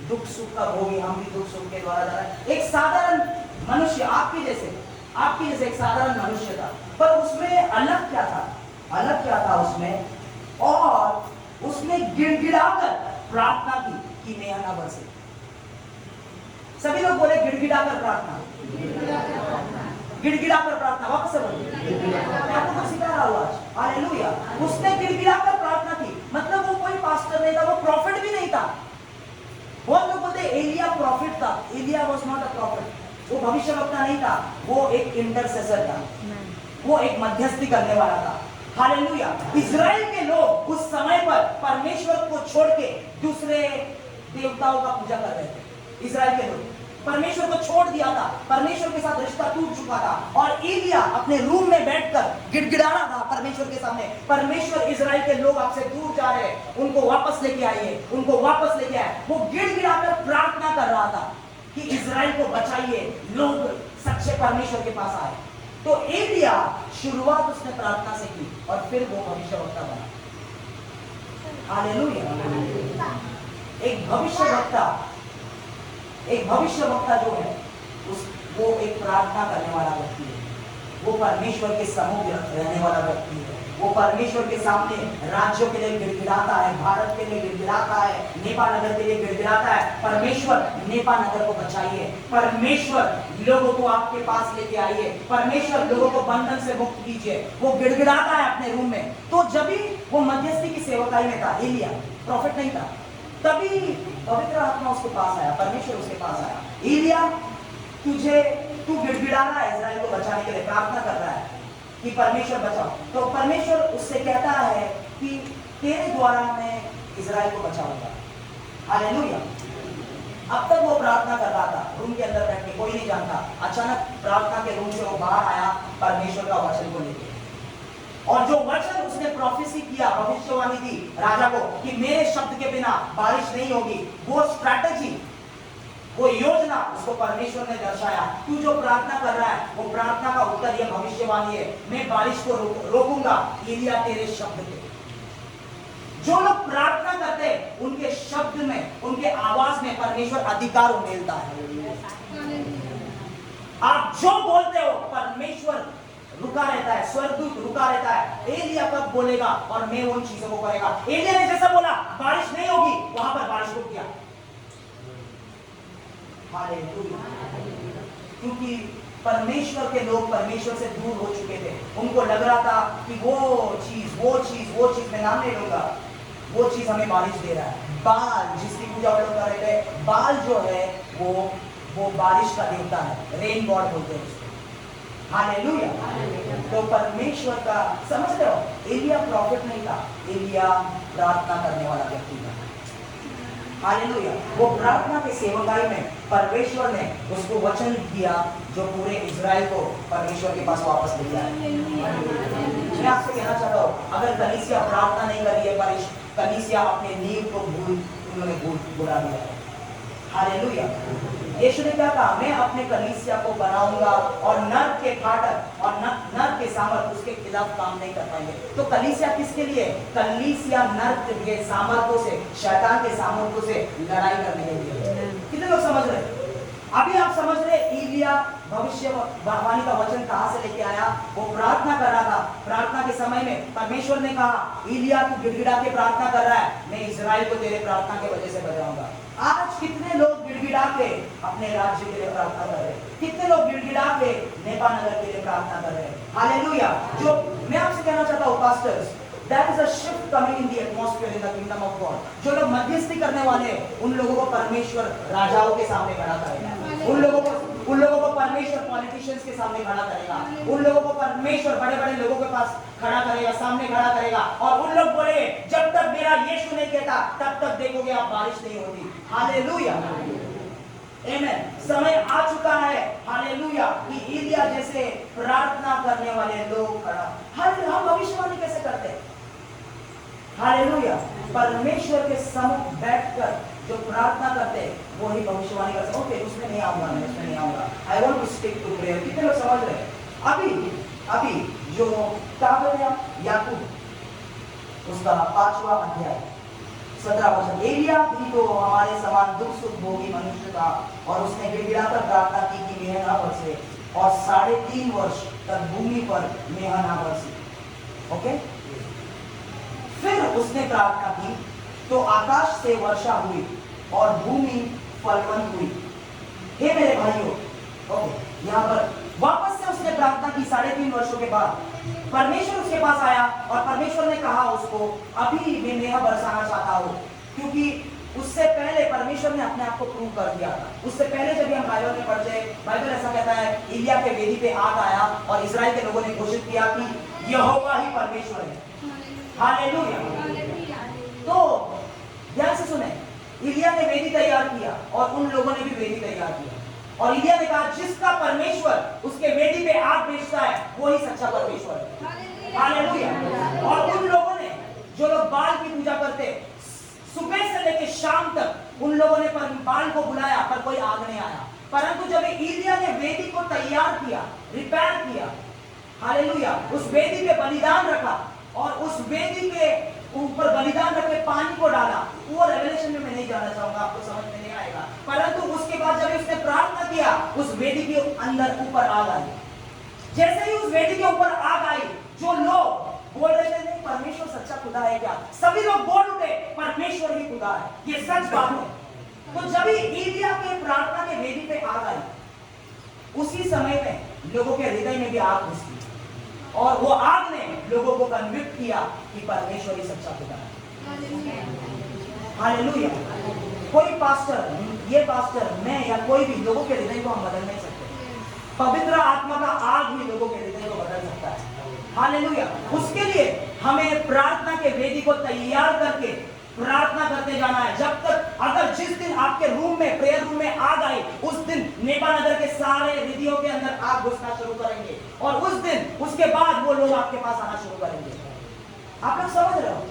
दुख सुख का भोगी, हम भी दुख सुख के द्वारा जा रहे हैं। एक साधारण मनुष्य, आपके जैसे एक साधारण मनुष्य था, पर उसमें अलग क्या था? अलग क्या था उसमें? और उसने गिड़गिड़ाकर प्रार्थना की कि मेह ना बरसे। सभी लोग बोले गिड़गिड़ाकर प्रार्थना, गिड़गिड़ाकर प्रार्थना। वापस से बोलिए, मैं आपको कुछ सिखा रहा हूं आज। हालेलुया। उसने गिड़गिड़ाकर प्रार्थना की। मतलब वो कोई पास्टर नहीं था, वो प्रॉफिट भी नहीं था। बहुत लोग बोलते एलिया प्रॉफिट था। Elijah was not a prophet. वो भविष्यवक्ता नहीं था, वो एक इंटरसेसर था, वो एक मध्यस्थी करने वाला था। हालेलुया। इजराइल के लोग उस समय पर परमेश्वर को छोड़ के दूसरे देवताओं का पूजा कर रहे थे। इजराइल के लोग परमेश्वर को छोड़ दिया था, परमेश्वर के साथ रिश्ता टूट चुका था। और एलिया अपने रूम में बैठकर गिड़गिड़ा रहा था परमेश्वर के सामने, परमेश्वर इजराइल के लोग आपसे दूर जा रहे हैं, उनको वापस लेके आइए, उनको वापस लेके आए। वो गिड़गिड़ाकर प्रार्थना कर रहा था कि इजराइल को बचाइए, लोग सच्चे परमेश्वर के पास आए। तो एलिया शुरुआत उसने प्रार्थना से की और फिर वो भविष्यवक्ता बना। हालेलुया। एक भविष्यवक्ता जो है वो एक प्रार्थना करने वाला व्यक्ति है, वो परमेश्वर के समूह में रहने वाला व्यक्ति है, वो परमेश्वर के सामने राज्यों के लिए गिड़गिड़ाता है, भारत के लिए गिड़गिड़ाता है, नेपाल नगर के लिए गिड़गिड़ाता है, परमेश्वर नेपाल नगर को बचाइए, परमेश्वर लोगों को आपके पास लेके आइए, परमेश्वर लोगों को बंधन से मुक्त कीजिए। वो गिड़गिड़ाता है अपने रूम में। तो जब भी वो मध्यस्थी की सेवकाई में था, एलिया प्रॉफिट नहीं था, तभी पवित्र आत्मा उसके पास आया, परमेश्वर उसके पास आया। एलिया, तू गिड़गिड़ा रहा है, इजराइल को बचाने के लिए प्रार्थना कर रहा है कि परमेश्वर बचाओ। तो परमेश्वर उससे कहता है कि तेरे द्वारा मैं इजराइल को बचाऊंगा। हालेलुया। अब तक वो प्रार्थना कर रहा था रूम के अंदर बैठ के, कोई नहीं जानता। अचानक प्रार्थना के रूम से वो बाहर आया परमेश्वर का वचन को लेकर, और जो वचन उसने प्रोफेसी किया, भविष्यवाणी दी राजा को कि मेरे शब्द के बिना बारिश नहीं होगी, वो स्ट्रैटेजी, वो योजना उसको परमेश्वर ने दर्शाया। तू जो प्रार्थना कर रहा है, वो प्रार्थना का उत्तर ये भविष्यवाणी है, मैं बारिश को रोकूंगा एलिया तेरे शब्द पे। जो लोग प्रार्थना करते हैं उनके शब्द में, उनके आवाज में परमेश्वर अधिकार उंडेलता है। आप जो बोलते हो परमेश्वर रुका रहता है, स्वर्गदूत रुका रहता है। एलिया कब बोलेगा और मैं उन चीजों को करेगा। एलिया ने जैसा बोला बारिश नहीं होगी, वहां पर बारिश रुक गया। हालेलुया। क्योंकि परमेश्वर के लोग परमेश्वर से दूर हो चुके थे। उनको लग रहा था कि वो चीज मैं नाम नहीं लूंगा, वो चीज हमें बारिश दे रहा है। बाल जिसकी पूजा वो लोग कर रहे थे, बाल जो है वो बारिश का देवता है, रेन गॉड बोलते हैं उसको। हालेलुया। तो परमेश्वर का, समझ रहे हो, एलिया प्रॉफिट नहीं था, एलिया प्रार्थना करने वाला व्यक्ति था। हालेलुया। वो प्रार्थना के सेवकाई में परमेश्वर ने उसको वचन दिया जो पूरे इजराइल को परमेश्वर के पास वापस ले जाए। मैं आपसे कहना चाहता हूँ, अगर कलीसिया प्रार्थना नहीं कर रही है, कलीसिया अपने नींव को बुला दिया है। हालेलुया। यीशु ने क्या कहा, मैं अपने कलीसिया को बनाऊंगा और नर के फाटक और नर के सामर्थ उसके खिलाफ काम नहीं कर पाएंगे। तो कलीसिया किसके लिए? कलीसिया नर के सामर्थ्यों से, शैतान के सामर्थ्यों से लड़ाई करने के लिए। कितने लोग समझ रहे? अभी आप समझ रहे, एलिया भविष्यवाणी का वचन कहां से लेके आया? वो प्रार्थना कर रहा था। प्रार्थना के समय में परमेश्वर ने कहा, एलिया तू गिड़गिड़ा के प्रार्थना कर रहा है, मैं इजराइल को तेरे प्रार्थना की वजह से बचाऊंगा। आज कितने लोग गिड़गिड़ा के अपने राज्य के लिए प्रार्थना कर रहे हैं? कितने लोग गिड़गिड़ा के नेपाल नगर के लिए प्रार्थना कर रहे हैं? हालेलुया। जो मैं आपसे कहना चाहता हूँ pastors, That is a shift coming in the atmosphere in the kingdom of God. जो लोग मध्यस्थी करने वाले हैं, उन लोगों को परमेश्वर राजाओं के सामने खड़ा करेगा। उन लोगों को परमेश्वर पॉलिटिशियंस के सामने खड़ा करेगा। उन लोगों को परमेश्वर बड़े-बड़े लोगों के पास खड़ा करेगा, सामने खड़ा करेगा। और उन लोग बोले, जब तक मेरा यीशु नहीं कहता, तब तक देखोगे आप बारिश नहीं होती। हालेलुया। आमेन। समय आ चुका है, हालेलुया, कि एलिया जैसे प्रार्थना करने वाले लोग खड़ा। हम भविष्यवाणी कैसे करते हैं? हालेलुया। परमेश्वर के सम्मुख बैठकर जो प्रार्थना करते हैं वो ही भविष्यवाणी करते हैं। ओके, उसमें नहीं आऊंगा, मैं उसमें नहीं आऊंगा, I want to stick to prayer. कितने लोग समझ रहे हैं? अभी जो याकूब उसका 5वां अध्याय 17 वचन, एलिया भी तो हमारे समान दुख सुख भोगी मनुष्य था और उसने गिड़गिड़ाकर प्रार्थना की कि मेह ना बरसे, और 3.5 वर्ष तक भूमि पर मेह ना बरसी। ओके, फिर उसने प्रार्थना की तो आकाश से वर्षा हुई और भूमि फलवंत हुई। हे मेरे भाइयों, ओके, यहाँ पर वापस से उसने प्रार्थना की 3.5 वर्षों के बाद। परमेश्वर उसके पास आया और परमेश्वर ने कहा उसको, अभी मैं मेह बरसाना चाहता हूँ, क्योंकि उससे पहले परमेश्वर ने अपने आप को प्रूव कर दिया था। उससे पहले जब हम बाइबल में पढ़ते हैं, बाइबल ऐसा कहता है, एलिया के वेदी पे आग आया और इजराइल के लोगों ने घोषित किया कि यहोवा ही परमेश्वर है। हालेलुया। तो ध्यान से सुने, एलिया ने वेदी तैयार किया और उन लोगों ने भी वेदी तैयार किया, और एलिया ने कहा, जिसका परमेश्वर उसके वेदी पे आग भेजता है वो ही सच्चा परमेश्वर है। हालेलुया। और उन लोगों ने, जो लोग बाल की पूजा करते, सुबह से लेकर शाम तक उन लोगों ने बाल को बुलाया, पर कोई आग नहीं आया। परंतु जब एलिया ने वेदी को तैयार किया, रिपेयर किया, हालेलुया, उस वेदी पे बलिदान रखा और उस वेदी के ऊपर बलिदान रख के पानी को डाला, वो रेवलेशन में मैं नहीं जाना चाहूंगा, आपको समझ में नहीं आएगा। परंतु उसके बाद जब उसने प्रार्थना किया, उस वेदी के अंदर ऊपर आग आई। जैसे ही उस वेदी के ऊपर आग आई, जो लोग बोल रहे थे नहीं परमेश्वर सच्चा खुदा है क्या, सभी लोग बोल उठे परमेश्वर ही खुदा है, ये सच बात है। तो जब एलिया के प्रार्थना के वेदी पे आग आई, उसी समय में लोगों के हृदय में भी आग घुस गई और वो आग ने लोगों को कन्विक्ट किया कि परमेश्वर ही सच्चा खुदा है। हालेलुया। कोई पास्टर, ये पास्टर, मैं या कोई भी, लोगों के हृदय को हम बदल नहीं सकते। पवित्र आत्मा का आग ही लोगों के हृदय को बदल सकता है। हालेलुया। उसके लिए हमें प्रार्थना के वेदी को तैयार करके प्रार्थना करते जाना है। जब तक, अगर जिस दिन आपके रूम में, प्रेयर रूम में आग आई, उस दिन नेपाल नगर के सारे हृदयों के अंदर आग घुसना शुरू करेंगे, और उस दिन, उसके बाद वो लोग आपके पास आना शुरू करेंगे। आप लोग समझ रहे हो?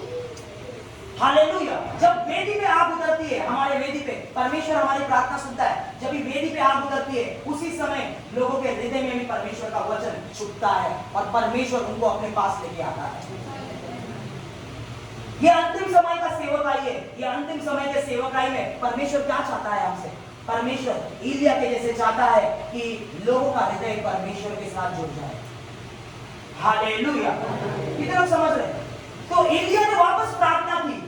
हालेलुया। जब वेदी पे आग उतरती है, हमारे वेदी पे परमेश्वर हमारी प्रार्थना सुनता है। जब भी वेदी पे आग उतरती है, उसी समय लोगों के हृदय में भी परमेश्वर का वचन छुपता है और परमेश्वर उनको अपने पास लेके आता है। ये अंतिम समय का सेवकाई है। ये अंतिम समय के सेवकाई में परमेश्वर क्या चाहता है हमसे? परमेश्वर एलिया के जैसे चाहता है कि लोगों का हृदय परमेश्वर के साथ जुड़ जाए। हालेलुया। कितने लोग समझ रहे हैं? तो एलिया ने वापस प्रार्थना की।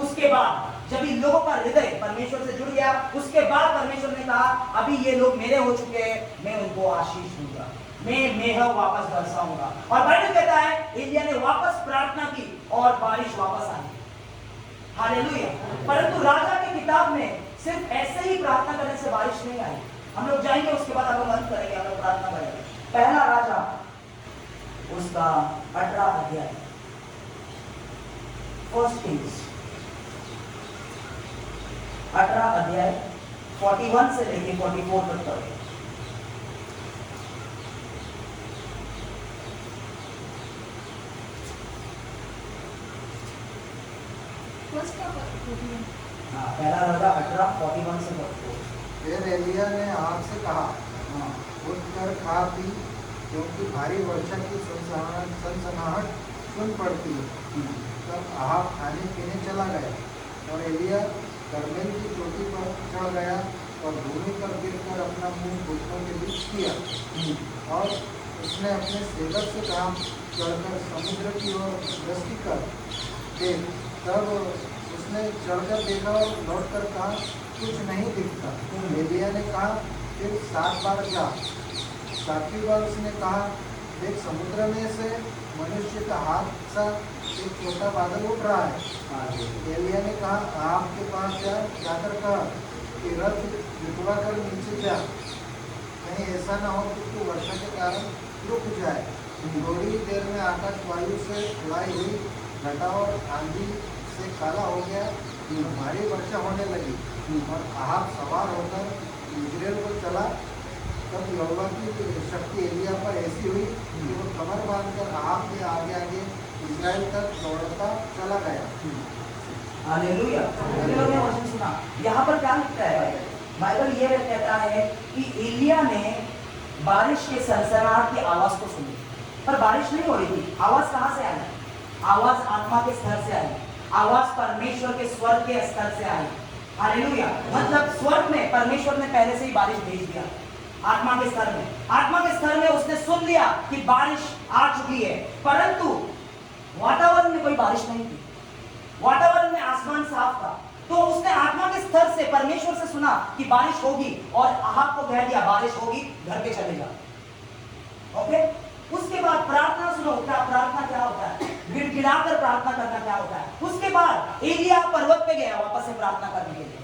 उसके बाद जब इन लोगों का हृदय परमेश्वर से जुड़ गया, उसके बाद परमेश्वर ने कहा अभी ये लोग मेरे हो चुके हैं, मैं उनको आशीष दूंगा, मैं मेघ वापस बरसाऊंगा। और बाइबल कहता है एलिया ने वापस प्रार्थना की और बारिश वापस आई। हालेलुया। परंतु राजा की किताब में सिर्फ ऐसे ही प्रार्थना करने से बारिश नहीं आई। हम लोग जाएंगे, उसके बाद हम लोग अंत करेंगे, हम लोग प्रार्थना करेंगे। पहला राजा उसका 18 अध्याय, फर्स्ट किंग्स 18 अध्याय 41 से लेके 44 तक पढ़े। पहला राजा 18:41 से 44। फिर एलिया ने आग से कहा, हाँ, उठकर खा पी, क्योंकि भारी वर्षा की सनसनाहट सुन पड़ती है। तब आहाब खाने पीने चला गया और एलिया कर्मेल की चोटी पर चढ़ गया और भूमि पर गिरकर अपना मुंह घुटनों के बीच किया। और उसने अपने सेवक से कहा, चढ़कर समुद्र की ओर दृष्टि कर देख। तब उसने चढ़कर देखा और लौटकर कहा, कुछ नहीं दिखता। एलिया ने कहा, फिर 7 बार जा। 7वीं बार उसने कहा, देख समुद्र में से मनुष्य का हाथ सा एक छोटा बादल उठ रहा है। एलिया ने कहा, आपके पास जाकर कहा कि रथ जुटवा कर नीचे जा, कहीं ऐसा ना हो कि तू वर्षा के कारण रुक जाए। थोड़ी देर में आकाश वायु से उड़ाई हुई घटा और आंधी से काला हो गया, भारी वर्षा होने लगी और आहाब सवार होकर इजराइल को चला। तब यहोवा की शक्ति एलिया पर ऐसी हुई कि वो कमर बांधकर आहाब के आगे आगे इजराइल तक दौड़ता चला गया। हालेलुया। लोगों ने वचन सुना। यहाँ पर क्या लिखता है बाइबल? ये कहता है कि एलिया ने बारिश के सनसनाहट की आवाज को सुनी, पर बारिश नहीं हो रही थी। आवाज कहाँ से आई? आवाज आत्मा के स्तर से आई, आवाज परमेश्वर के स्वर के स्तर से आई। हालेलुया। मतलब स्वर्ग में परमेश्वर ने पहले से ही बारिश भेज दिया। आत्मा के स्तर में, आत्मा के स्तर में उसने सुन लिया कि बारिश आ चुकी है, परंतु वातावरण में कोई बारिश नहीं थी। वातावरण में आसमान साफ था। तो उसने आत्मा के स्तर से परमेश्वर से सुना कि बारिश होगी और आहाब को कह दिया बारिश होगी, घर पे चले जा। ओके। उसके बाद प्रार्थना सुनो, क्या प्रार्थना क्या होता है? गिड़गिड़ाकर प्रार्थना करना क्या होता है? उसके बाद एलिया पर्वत पे गया वापस से प्रार्थना करने के लिए।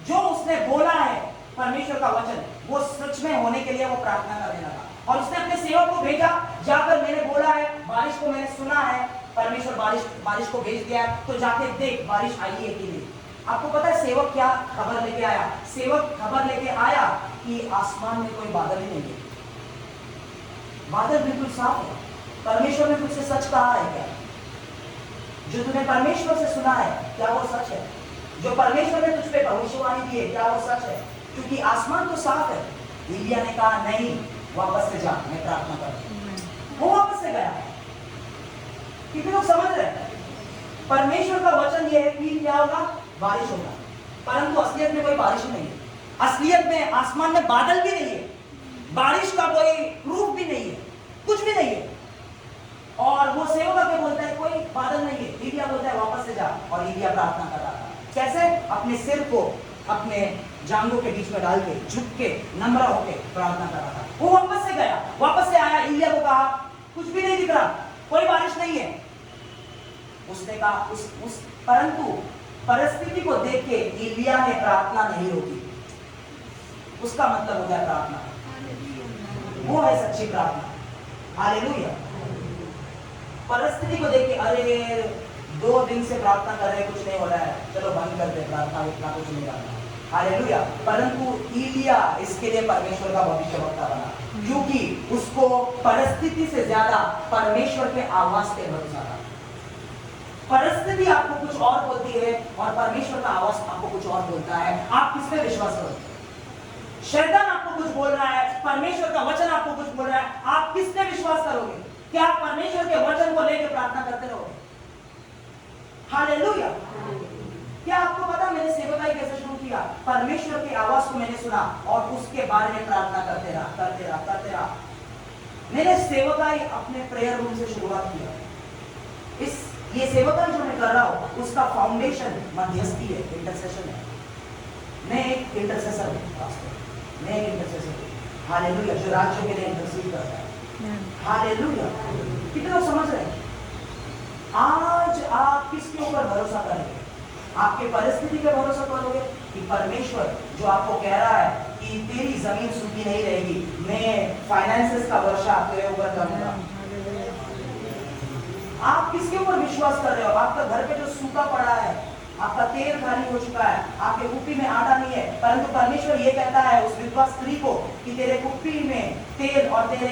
जो उसने बोला है परमेश्वर का वचन, वो सच में होने के लिए वो प्रार्थना करने लगा। और उसने अपने सेवक को भेजा, जाकर मैंने बोला है, बारिश को मैंने सुना है, परमेश्वर बारिश को भेज दिया है, तो जाके देख बारिश आई है कि नहीं। आपको पता है सेवक क्या खबर लेके आया? सेवक खबर लेके आया कि आसमान में कोई बादल ही नहीं है, बादल बिल्कुल साफ है। परमेश्वर ने तुझसे सच कहा है क्या? जो तूने परमेश्वर से सुना है क्या वो सच है? जो परमेश्वर ने तुझ पे भविष्यवाणी दी है क्या वो सच है? क्योंकि आसमान तो साफ है। एलिया ने कहा नहीं, वापस से जा, मैं प्रार्थना कर। वो वापस से गया। कितने लोग समझ रहे हैं? परमेश्वर का वचन ये है कि क्या होगा? बारिश होगा, परंतु असलियत में कोई बारिश नहीं है। असलियत में आसमान में बादल भी नहीं है, बारिश का कोई प्रूफ भी नहीं है, कुछ भी नहीं है। और वो सेवक आके बोलता है कोई बादल नहीं है। एलिया बोलता है वापस से जा, और एलिया प्रार्थना कर रहा था। कैसे? अपने सिर को अपने जांघों के बीच में डाल के, झुक के, नम्र होके प्रार्थना कर रहा था। वो वापस से गया, वापस से आया, एलिया को कहा कुछ भी नहीं दिख रहा, कोई बारिश नहीं है। उसने कहा उस परंतु परिस्थिति को देख के एलिया ने प्रार्थना नहीं रोकी। उसका मतलब हो गया प्रार्थना, वो है सच्ची प्रार्थना। हालेलुया। परिस्थिति को देख के अरे 2 दिन से प्रार्थना कर रहे, कुछ नहीं हो रहा है, चलो बंद कर दे प्रार्थना, इतना कुछ नहीं रहा। हालेलुया। परंतु एलिया इसके लिए परमेश्वर का भविष्यवक्ता बना, क्योंकि उसको परिस्थिति से ज्यादा परमेश्वर के आवाज पे भरोसा था। परिस्थिति आपको कुछ और बोलती है और परमेश्वर का आवाज आपको कुछ और बोलता है। आप किस पे विश्वास करोगे? शैतान आपको कुछ बोल रहा है, परमेश्वर का वचन आपको कुछ बोल रहा है, आप किस पे विश्वास करोगे? क्या आप परमेश्वर के वचन को लेकर प्रार्थना करते रहोगे? हालेलुया। क्या आपको पता मैंने सेवकाई कैसे शुरू किया? परमेश्वर की आवाज को मैंने सुना और उसके बारे में प्रार्थना करते रहा। मैंने सेवकाई अपने प्रेयर रूम से शुरुआत किया। ये सेवकाई जो मैं कर रहा हूं उसका फाउंडेशन मध्यस्थी है, इंटरसेशन है। मैं एक इंटरसेसर हूं, मैं एक इंटरसेसर हूं। हालेलुया, जो राज्यों के लिए इंटरसीड करता है। हालेलुया। कितने लोग समझ रहे हैं? आज आप किसके ऊपर भरोसा करेंगे? आपके परिस्थिति पे भरोसा करोगे कि परमेश्वर जो आपको कह रहा है कि तेरी जमीन सूखी नहीं रहेगी, मैं फाइनेंसेस का वर्षा तेरे ऊपर करूंगा। आप किसके ऊपर विश्वास कर रहे हो? आपका घर पे जो सूखा पड़ा है, आपका तेल खाली हो चुका है, आपके कुप्पी में आटा नहीं है, परंतु परमेश्वर ये कहता है उस विधवा स्त्री को कि तेरे कुप्पी में तेल और तेरे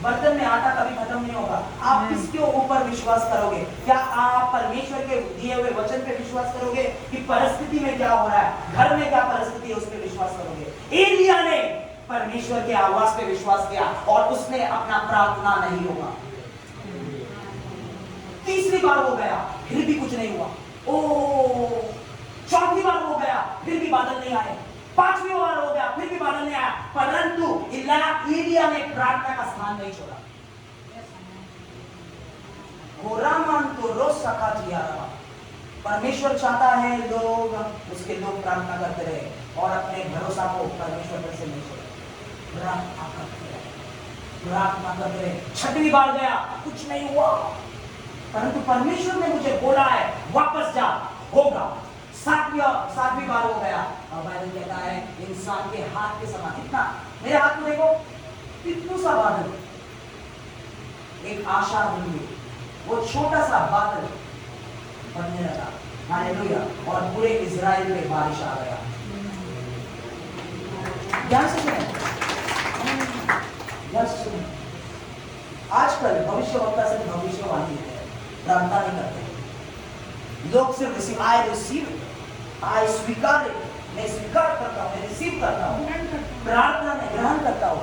बर्तन में आटा कभी खत्म नहीं होगा। आप किसके ऊपर विश्वास करोगे? क्या आप परमेश्वर के दिए हुए वचन पे विश्वास करोगे कि परिस्थिति में क्या हो रहा है, घर में क्या परिस्थिति है, उस पर विश्वास करोगे? एलिया ने परमेश्वर की आवाज पे विश्वास किया और उसने अपना प्रार्थना नहीं रोका। तीसरी बार हो गया, फिर भी कुछ नहीं हुआ। चौथी बार हो गया, फिर भी बादल नहीं आए। पांचवी बार हो गया, फिर भी बादल नहीं आया, परंतु एलिया ने प्रार्थना का स्थान नहीं छोड़ा। परमेश्वर चाहता है लोग उसके लोग प्रार्थना करते रहे और अपने भरोसा को परमेश्वर पर से नहीं छोड़े। प्रार्थना करते रहे। छठवीं बार गया, कुछ नहीं हुआ, परंतु परमेश्वर ने मुझे बोला है वापस जा, होगा। सातवीं बार हो गया और बाइबल कहता है इंसान के हाथ के समान, इतना मेरे हाथ में देखो, कितना सा बादल, एक आशा बनी, वो छोटा सा बादल बनने लगा। हालेलुया। और पूरे इजराइल में बारिश आ गया। ध्यान से सुने, ध्यान से सुने। आजकल भविष्यवक्ता से भविष्यवाणी है, प्रार्थना नहीं करते लोग, सिर्फ रिसीव, आई स्वीकार, मैं स्वीकार करता हूं, मैं रिसीव करता हूं, प्रार्थना में ग्रहण करता हूं,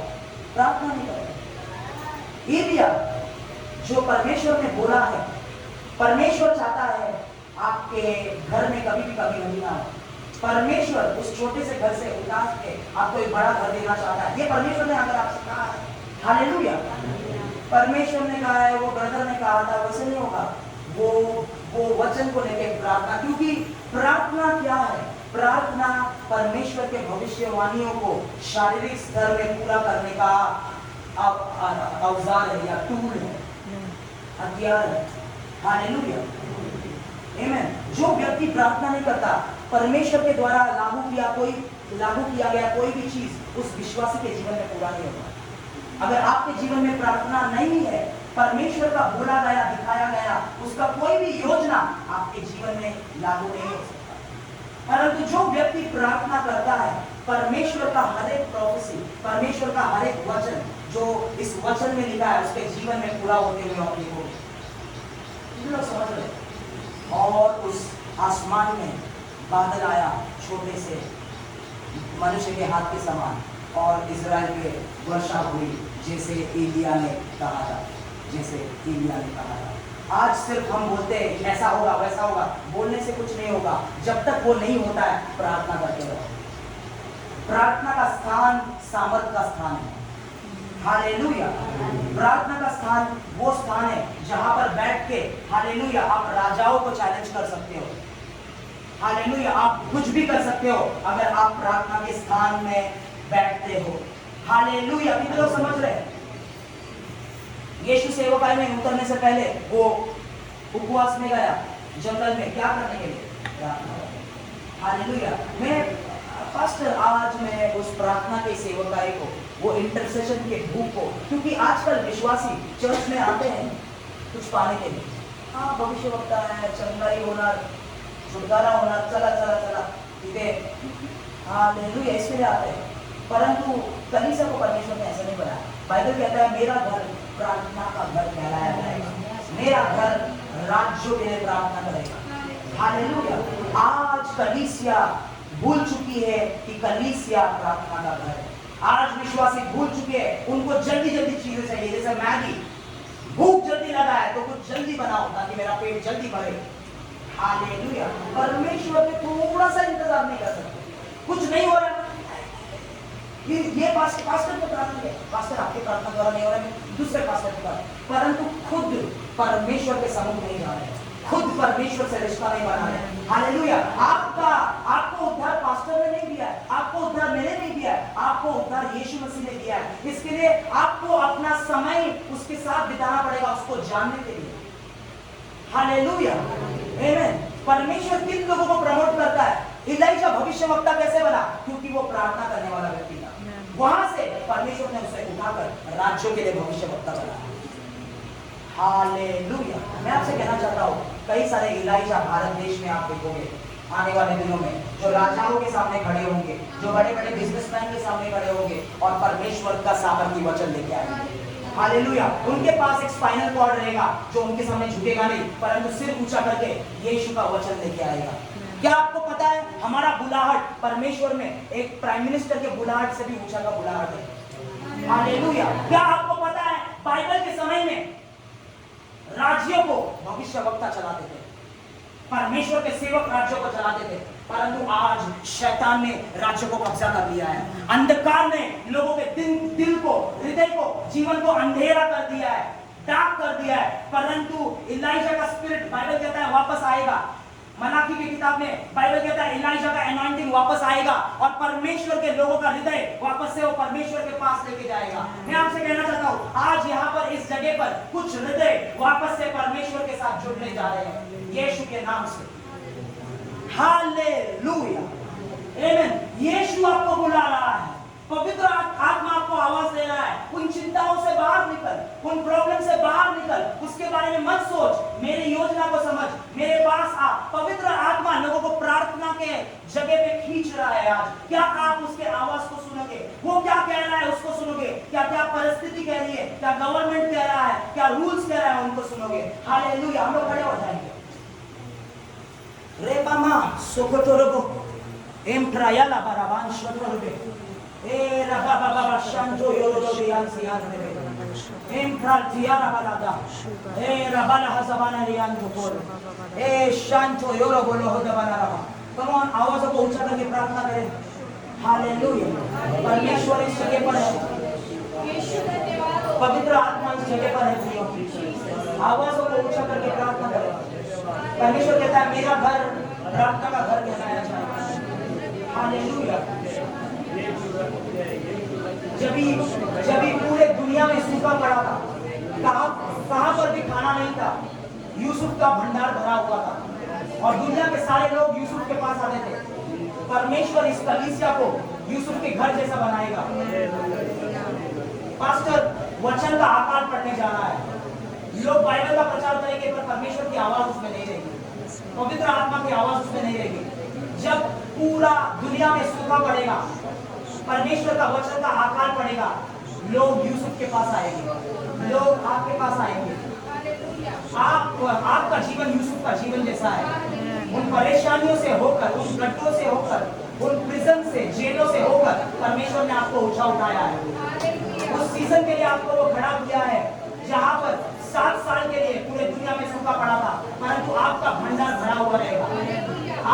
प्रार्थना नहीं करता। एलिया जो परमेश्वर ने बोला है, परमेश्वर चाहता है आपके घर में कभी भी कभी नहीं ना हो। परमेश्वर उस छोटे से घर से उठा के आपको एक बड़ा घर देना चाहता है। ये परमेश्वर ने अगर आपसे कहा है, हालेलुया, परमेश्वर ने कहा है, वो ब्रदर ने कहा था, वैसे नहीं होगा। वो वचन को लेके प्रार्थना, क्योंकि प्रार्थना क्या है? प्रार्थना परमेश्वर के भविष्यवाणियों को शारीरिक स्तर में पूरा करने का औजार है या टूल है, हथियार है। हालेलुया, आमीन। जो व्यक्ति प्रार्थना नहीं करता, परमेश्वर के द्वारा लागू किया गया कोई भी चीज उस विश्वासी के जीवन में पूरा नहीं होगा। अगर आपके जीवन में प्रार्थना नहीं है, परमेश्वर का बोला गया, दिखाया गया उसका कोई भी योजना आपके जीवन में लागू नहीं हो सकता। परंतु जो व्यक्ति प्रार्थना करता है, परमेश्वर का हर एक प्रोफेसी, परमेश्वर का हर एक वचन जो इस वचन में लिखा है उसके जीवन में पूरा होते हुए आप देखोगे। लोग समझ रहे? और उस आसमान में बादल आया, छोटे से मनुष्य के हाथ के समान, और इजराइल पे वर्षा हुई, जैसे एलिया ने कहा था, जैसे एलिया ने कहा था। आज सिर्फ हम बोलते हैं ऐसा होगा वैसा होगा, बोलने से कुछ नहीं होगा। जब तक वो नहीं होता है, प्रार्थना करते रहो। प्रार्थना का स्थान सामर्थ का स्थान है। हालेलुया। प्रार्थना का स्थान वो स्थान है जहां पर बैठ के, हालेलुया, आप राजाओं को चैलेंज कर सकते हो। हालेलुया, आप कुछ भी कर सकते हो अगर आप प्रार्थना के स्थान में बैठते हो। हालेलुया। कितने लोग समझ रहे हैं? यीशु सेवकाई में उतरने से पहले वो उपवास में गया जंगल में, क्या करने के लिए? प्रार्थना। हालेलुया। आज मैं उस प्रार्थना के सेवकाई को, वो इंटरसेशन के भूख को, क्योंकि आजकल विश्वासी चर्च में आते हैं कुछ पाने के लिए, हाँ भविष्यवक्ता है, चंगाई होना, छुटकारा होना, चला ठीक है, हालेलुया, इसलिए आते हैं। परंतु कलीसिया को परमेश्वर ने ऐसा नहीं बनाया। बाइबल कहता है मेरा घर प्रार्थना का घर कहलाया जाएगा, मेरा घर राज्यों के लिए प्रार्थना करेगा। हालेलुया। आज कलीसिया भूल चुकी है कि कलीसिया प्रार्थना का घर है। आज विश्वासी भूल चुके हैं, उनको जल्दी चीजें चाहिए, जैसे मैगी, भूख जल्दी लगा है तो कुछ जल्दी बनाओ ताकि मेरा पेट जल्दी भरे। हालेलुया। परमेश्वर पे थोड़ा सा इंतजार नहीं कर सकते। कुछ नहीं हो रहा, ये पास्टर को प्रार्थना किया, पास्टर आपके प्रार्थना द्वारा नहीं हो रहा है, दूसरे पास्टर के द्वारा, परंतु खुद परमेश्वर के सम्मुख नहीं जा रहे, खुद परमेश्वर से रिश्ता नहीं बना रहे। हालेलुया। आपको उद्धार पास्टर ने नहीं दिया है, आपको उद्धार मैंने नहीं दिया है, आपको उद्धार यीशु मसीह ने दिया है। इसके लिए आपको अपना समय उसके साथ बिताना पड़ेगा, उसको जानने के लिए। हालेलुया, आमीन। परमेश्वर किन लोगों को प्रमोट करता है? इलाइजा भविष्यवक्ता कैसे बना? क्योंकि वो प्रार्थना करने वाला व्यक्ति था। वहां से परमेश्वर ने उसे उठाकर राज्यों के लिए भविष्यवक्ता बनाया। हालेलुया। मैं आपसे कहना चाहता हूँ, कई सारे इलाइजा भारत देश में आप देखोगे आने वाले दिनों में, जो राजाओं के सामने खड़े होंगे, जो बड़े बड़े बिजनेसमैन के सामने खड़े होंगे और परमेश्वर का सामर्थ्य वचन लेके आएंगे। हालेलुया। उनके पास एक स्पाइनल कॉर्ड रहेगा जो उनके सामने झुकेगा नहीं, परंतु सिर ऊंचा करके यीशु का वचन लेके आएगा। क्या आपको पता है, हमारा बुलाहट परमेश्वर में एक प्राइम मिनिस्टर के बुलाहट से भी ऊंचा का बुलाहट है। हालेलुया। क्या आपको पता है, बाइबल के समय में राज्यों को भविष्यवक्ता चलाते थे, परमेश्वर के सेवक राज्यों को चलाते थे, परंतु आज शैतान ने राज्यों को कब्जा कर लिया है। अंधकार ने लोगों के दिल को, हृदय को, जीवन को अंधेरा कर दिया है, डार्क कर दिया है। परंतु इलाइजा का स्पिरिट, बाइबल कहता है, वापस आएगा। मलाकी की किताब में बाइबल कहता है इलाइजा का एनॉइंटिंग वापस आएगा और परमेश्वर के लोगों का हृदय वापस से वो परमेश्वर के पास लेके जाएगा। मैं आपसे कहना चाहता हूँ, आज यहाँ पर इस जगह पर कुछ हृदय वापस से परमेश्वर के साथ जुड़ने जा रहे हैं यीशु के नाम से। हालेलुया, आमीन। यीशु आपको बुला रहा है, पवित्र आत्मा आपको आवाज दे रहा है, उन चिंताओं से बाहर निकल, उन प्रॉब्लम से बाहर निकल, उसके बारे में मत सोच, मेरी योजना को समझ, मेरे पास आ। पवित्र आत्मा लोगों को प्रार्थना के जगह पे खींच रहा है। आज क्या आप उसके आवाज को सुनोगे? वो क्या कह रहा है उसको सुनोगे? क्या परिस्थिति कह रही है, क्या गवर्नमेंट कह रहा है, क्या रूल्स कह रहा है, उनको सुनोगे। हालेलुया। हम लोग खड़े हो जाएंगे। रे मामा सोकोटोरबो एम ट्रायला बाराबान शोटोरबे ए रबा बाबा शांतो योरोबे यानसियान रे एम ट्राटियारा बालादा ए रबाला हसबाना रियान कोर ए शांतो योरोबो लोहदबाना रबा। कम ऑन, आवाज़ को ऊंचा करके प्रार्थना करें। हालेलुया। परमेश्वर इस जगह पर है, पवित्र आत्मा इस जगह पर है। आवाज़ को ऊंचा करके प्रार्थना करें। परमेश्वर कहता है मेरा घर प्रार्थना का घर कहलाया जाए। हालेलुया। जब पूरे दुनिया में सूखा पड़ा था, कहां पर भी खाना नहीं था, यूसुफ का भंडार भरा हुआ था और दुनिया के सारे लोग यूसुफ के पास आते थे। परमेश्वर इस कलीसिया को यूसुफ के घर जैसा बनाएगा। पास्टर वचन का आकार पढ़ने जा रहा है, लोग बाइबल का प्रचार करेंगे पर परमेश्वर की आवाज उसमें नहीं रहेगी, पवित्र आत्मा की आवाज उसमें नहीं रहेगी। जब पूरा दुनिया में सूखा पड़ेगा, परमेश्वर का वचन का आकार पड़ेगा, लोग यूसुफ के पास आएंगे, लोग आपके पास आएंगे। आपका जीवन यूसुफ का जीवन जैसा है। उन परेशानियों से होकर, उन गड्ढों से होकर, उन प्रिजन से, जेलों से होकर परमेश्वर ने आपको उठाया है। उस सीजन के लिए आपको वो खड़ा किया है जहां पर 7 साल के लिए पूरे दुनिया में सूखा पड़ा था, परंतु आपका भंडार भरा हुआ रहेगा।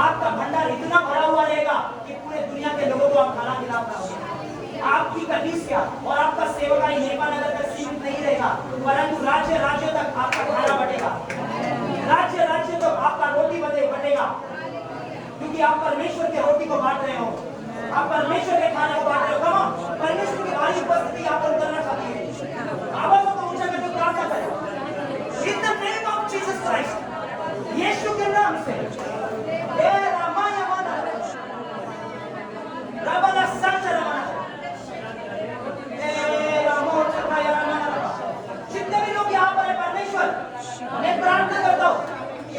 आपका भंडार इतना भरा हुआ रहेगा कि पूरे दुनिया के लोगों को आप खाना खिला पाओगे। आपकी कलीसिया और आपका सेवकाई नेपाल नगर तक सीमित नहीं रहेगा, परंतु राज्य राज्य तक आपका खाना बटेगा, राज्य राज्य तक आपका रोटी बटेगा, क्योंकि आप परमेश्वर के रोटी को बांट रहे हो, आप परमेश्वर के खाने को बांट रहे हो। कम ऑन, परमेश्वर की भारी उपस्थिति आप करना चाहती है। आवाज़ों को ऊंचा करके प्रार्थना करें। In the name of Jesus Christ, यीशु के नाम से, ए रामाया माना, राबाला सांचा रामाना, ए रामो चकाया रामाना। जितने भी लोग यहाँ पर हैं, परमेश्वर, मैं प्रार्थना करता हूँ,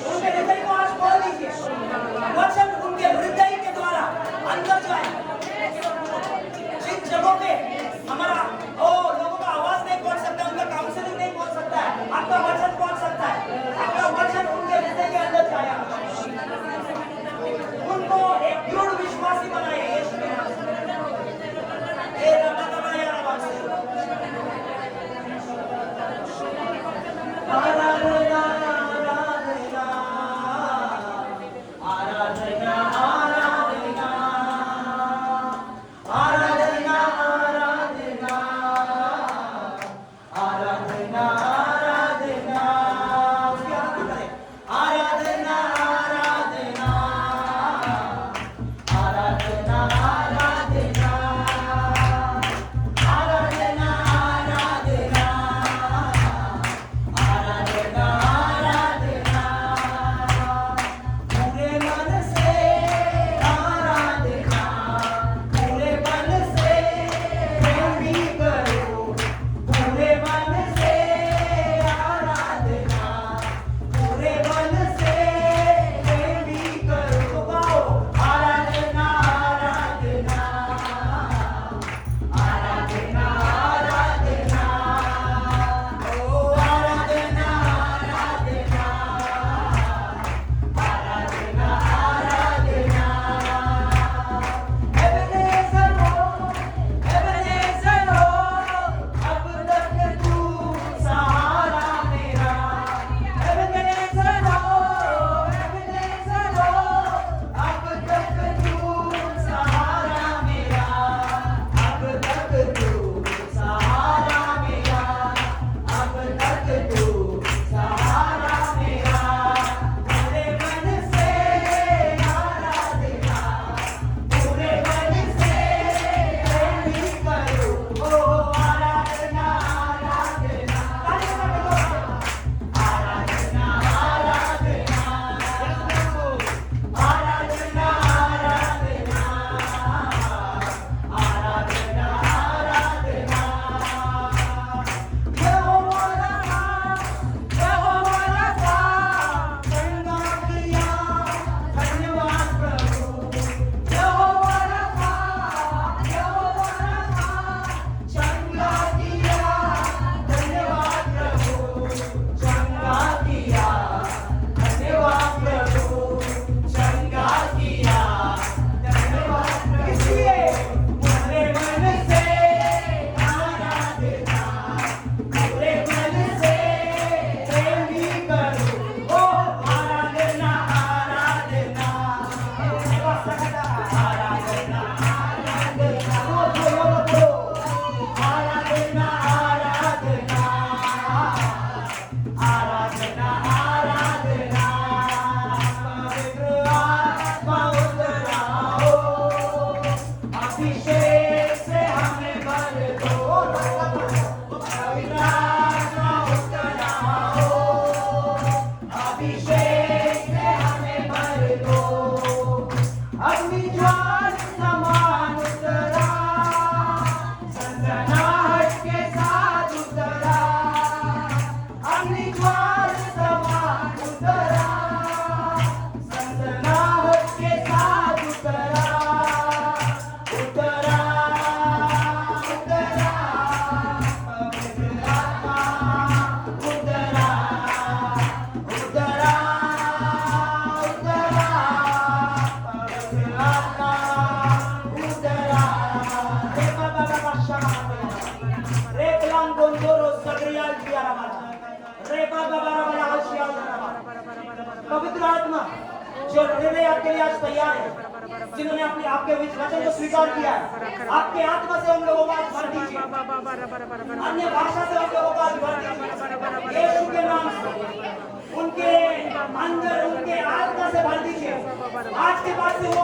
उनके हृदय को आज खोल दीजिए, वचन उनके हृदय के द्वारा अंदर जाए। जिन जगहों पवित्र आत्मा जो निर्णय आपके लिए आज तैयार है, जिन्होंने अपने आपके वचन को स्वीकार किया है, आपके आत्मा से उन लोगों को आज भर दीजिए, अन्य भाषा से उन लोगों को आज भर दीजिए, यीशु के नाम से उनके अंदर उनके आत्मा से भर दीजिए। आज के बाद से वो